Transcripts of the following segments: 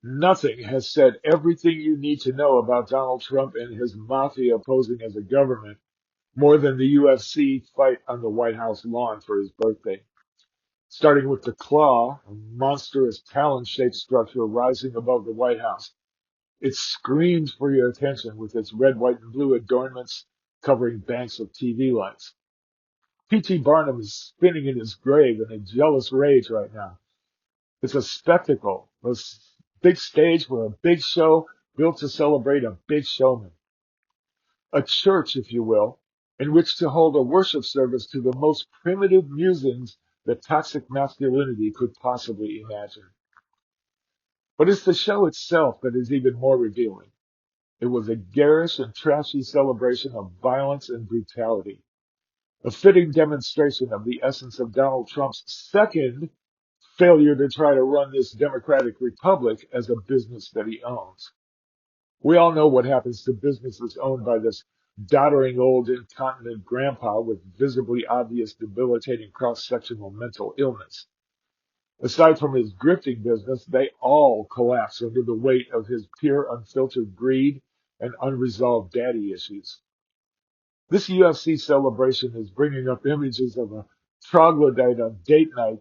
Nothing has said everything you need to know about Donald Trump and his mafia posing as a government more than the UFC fight on the White House lawn for his birthday. Starting with the Claw, a monstrous talon-shaped structure rising above the White House. It screams for your attention with its red, white, and blue adornments covering banks of TV lights. P.T. Barnum is spinning in his grave in a jealous rage right now. It's a spectacle, big stage for a big show built to celebrate a big showman. A church, if you will, in which to hold a worship service to the most primitive musings that toxic masculinity could possibly imagine. But it's the show itself that is even more revealing. It was a garish and trashy celebration of violence and brutality, a fitting demonstration of the essence of Donald Trump's second failure to try to run this democratic republic as a business that he owns. We all know what happens to businesses owned by this doddering old incontinent grandpa with visibly obvious debilitating cross-sectional mental illness. Aside from his grifting business, they all collapse under the weight of his pure unfiltered greed and unresolved daddy issues. This UFC celebration is bringing up images of a troglodyte on date night,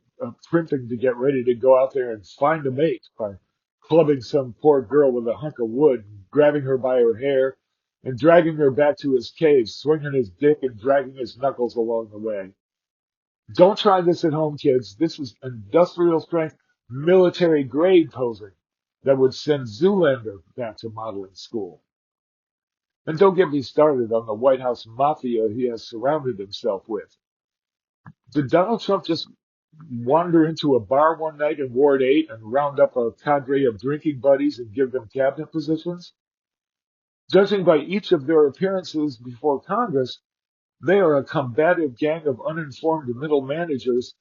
primping to get ready to go out there and find a mate by clubbing some poor girl with a hunk of wood, grabbing her by her hair, and dragging her back to his cave, swinging his dick and dragging his knuckles along the way. Don't try this at home, kids. This is industrial strength, military grade posing that would send Zoolander back to modeling school. And don't get me started on the White House Mafia he has surrounded himself with. Did Donald Trump just wander into a bar one night in Ward 8 and round up a cadre of drinking buddies and give them cabinet positions? Judging by each of their appearances before Congress, they are a combative gang of uninformed middle managers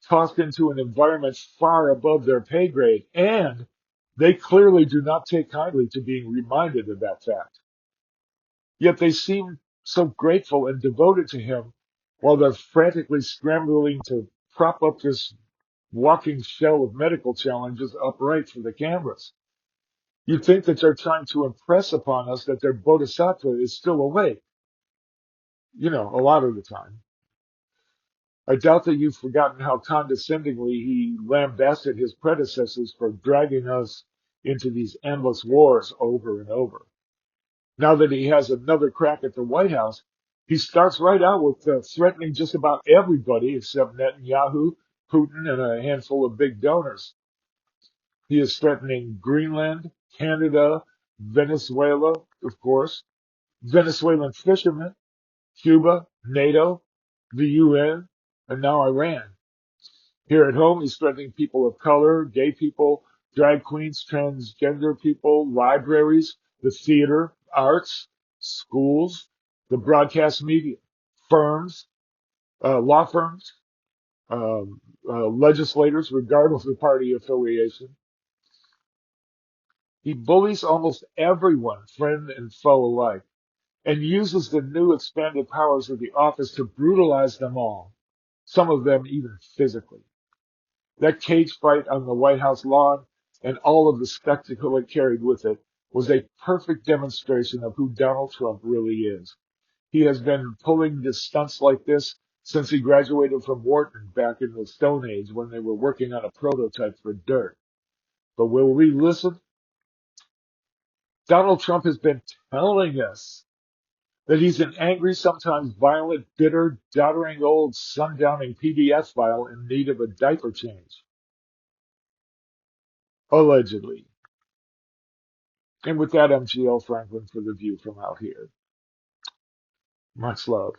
tossed into an environment far above their pay grade, and they clearly do not take kindly to being reminded of that fact. Yet they seem so grateful and devoted to him while they're frantically scrambling to prop up this walking shell of medical challenges upright for the cameras. You'd think that they're trying to impress upon us that their bodhisattva is still awake, a lot of the time. I doubt that you've forgotten how condescendingly he lambasted his predecessors for dragging us into these endless wars over and over. Now that he has another crack at the White House, he starts right out with threatening just about everybody except Netanyahu, Putin, and a handful of big donors. He is threatening Greenland, Canada, Venezuela, of course, Venezuelan fishermen, Cuba, NATO, the UN, and now Iran. Here at home, he's threatening people of color, gay people, drag queens, transgender people, libraries, the theater, arts, schools, the broadcast media, firms, law firms, legislators, regardless of party affiliation. He bullies almost everyone, friend and foe alike, and uses the new expanded powers of the office to brutalize them all, some of them even physically. That cage fight on the White House lawn and all of the spectacle it carried with it was a perfect demonstration of who Donald Trump really is. He has been pulling the stunts like this since he graduated from Wharton back in the Stone Age when they were working on a prototype for Dirt. But will we listen? Donald Trump has been telling us that he's an angry, sometimes violent, bitter, doddering old sundowning PDF file in need of a diaper change. Allegedly. And with that, I'm GL Franklyn for the view from out here. Much love.